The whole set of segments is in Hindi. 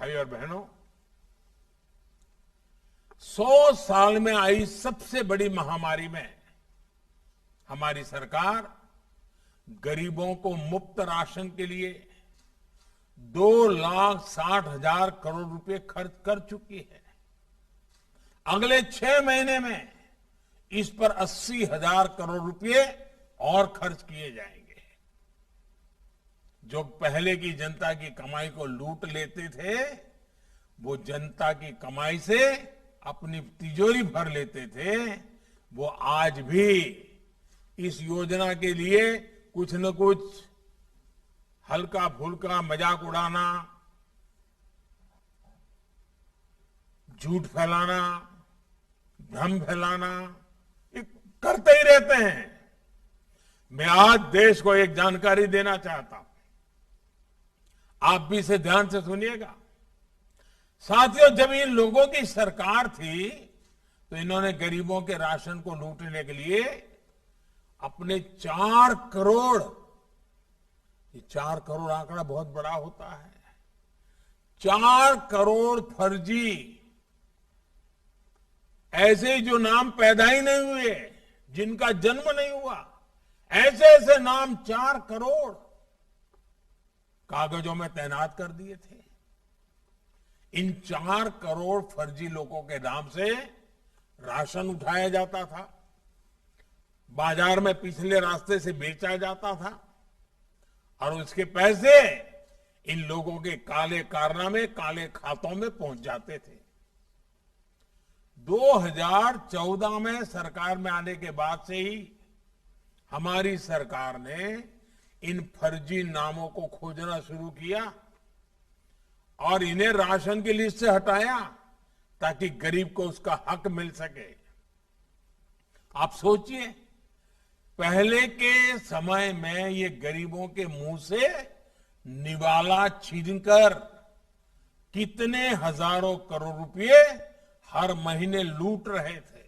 भाई और बहनों, 100 साल में आई सबसे बड़ी महामारी में हमारी सरकार गरीबों को मुफ्त राशन के लिए 2,60,000 करोड़ रुपए खर्च कर चुकी है। अगले 6 महीने में इस पर 80,000 करोड़ रुपए और खर्च किए जाएंगे। जो पहले की जनता की कमाई को लूट लेते थे, वो जनता की कमाई से अपनी तिजोरी भर लेते थे, वो आज भी इस योजना के लिए कुछ न कुछ हल्का फुल्का मजाक उड़ाना, झूठ फैलाना, भ्रम फैलाना, ये करते ही रहते हैं। मैं आज देश को एक जानकारी देना चाहता हूं, आप भी इसे ध्यान से सुनिएगा। साथियों, जब इन लोगों की सरकार थी तो इन्होंने गरीबों के राशन को लूटने के लिए अपने 4 करोड़, ये 4 करोड़ आंकड़ा बहुत बड़ा होता है, 4 करोड़ फर्जी, ऐसे जो नाम पैदा ही नहीं हुए, जिनका जन्म नहीं हुआ, ऐसे ऐसे नाम 4 करोड़ कागजों में तैनात कर दिए थे। इन 4 करोड़ फर्जी लोगों के नाम से राशन उठाया जाता था, बाजार में पिछले रास्ते से बेचा जाता था और उसके पैसे इन लोगों के काले कारनामे, काले खातों में पहुंच जाते थे। 2014 में सरकार में आने के बाद से ही हमारी सरकार ने इन फर्जी नामों को खोजना शुरू किया और इन्हें राशन की लिस्ट से हटाया ताकि गरीब को उसका हक मिल सके। आप सोचिए, पहले के समय में ये गरीबों के मुंह से निवाला छीनकर कितने हजारों करोड़ रुपए हर महीने लूट रहे थे।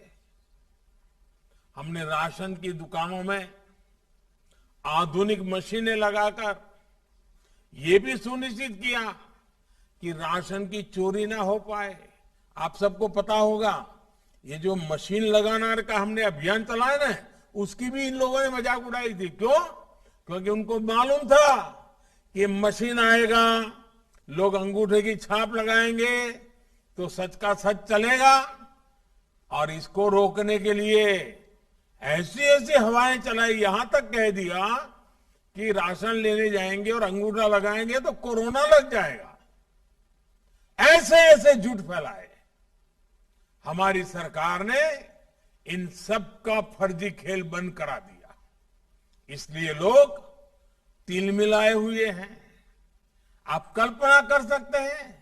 हमने राशन की दुकानों में आधुनिक मशीनें लगाकर ये भी सुनिश्चित किया कि राशन की चोरी ना हो पाए। आप सबको पता होगा, ये जो मशीन लगाना का हमने अभियान चलाया ना, उसकी भी इन लोगों ने मजाक उड़ाई थी। क्यों? क्योंकि उनको मालूम था कि मशीन आएगा, लोग अंगूठे की छाप लगाएंगे तो सच का सच चलेगा, और इसको रोकने के लिए ऐसी ऐसी हवाएं चलाई, यहां तक कह दिया कि राशन लेने जाएंगे और अंगूठा लगाएंगे तो कोरोना लग जाएगा। ऐसे ऐसे झूठ फैलाए। हमारी सरकार ने इन सब का फर्जी खेल बंद करा दिया, इसलिए लोग तिलमिलाए हुए हैं। आप कल्पना कर सकते हैं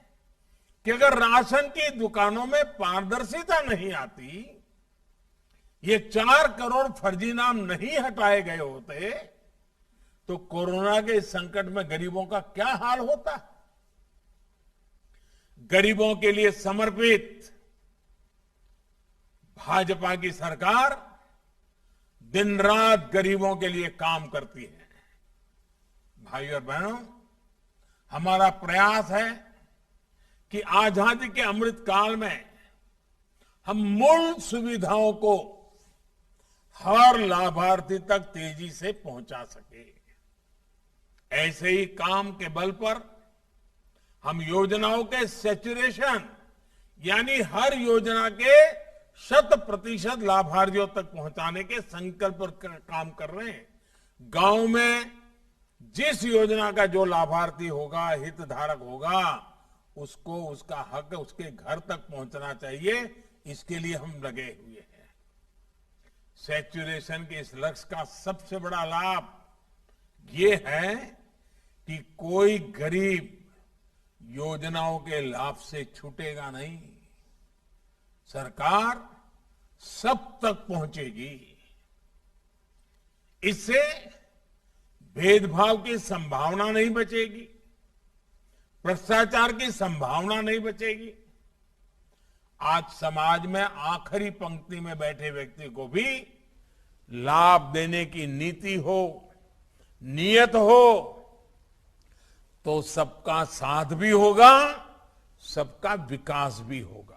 कि अगर राशन की दुकानों में पारदर्शिता नहीं आती, ये 4 करोड़ फर्जी नाम नहीं हटाए गए होते, तो कोरोना के इस संकट में गरीबों का क्या हाल होता। गरीबों के लिए समर्पित भाजपा की सरकार दिन रात गरीबों के लिए काम करती है। भाई और बहनों, हमारा प्रयास है कि आजादी के अमृत काल में हम मूल सुविधाओं को हर लाभार्थी तक तेजी से पहुंचा सके। ऐसे ही काम के बल पर हम योजनाओं के सैचुरेशन, यानी हर योजना के 100% लाभार्थियों तक पहुंचाने के संकल्प पर काम कर रहे हैं। गांव में जिस योजना का जो लाभार्थी होगा, हितधारक होगा, उसको उसका हक उसके घर तक पहुंचना चाहिए। इसके लिए हम लगे हुए हैं। सैचुरेशन के इस लक्ष्य का सबसे बड़ा लाभ ये है कि कोई गरीब योजनाओं के लाभ से छूटेगा नहीं। सरकार सब तक पहुंचेगी। इससे भेदभाव की संभावना नहीं बचेगी, भ्रष्टाचार की संभावना नहीं बचेगी। आज समाज में आखिरी पंक्ति में बैठे व्यक्ति को भी लाभ देने की नीति हो, नियत हो, तो सबका साथ भी होगा, सबका विकास भी होगा।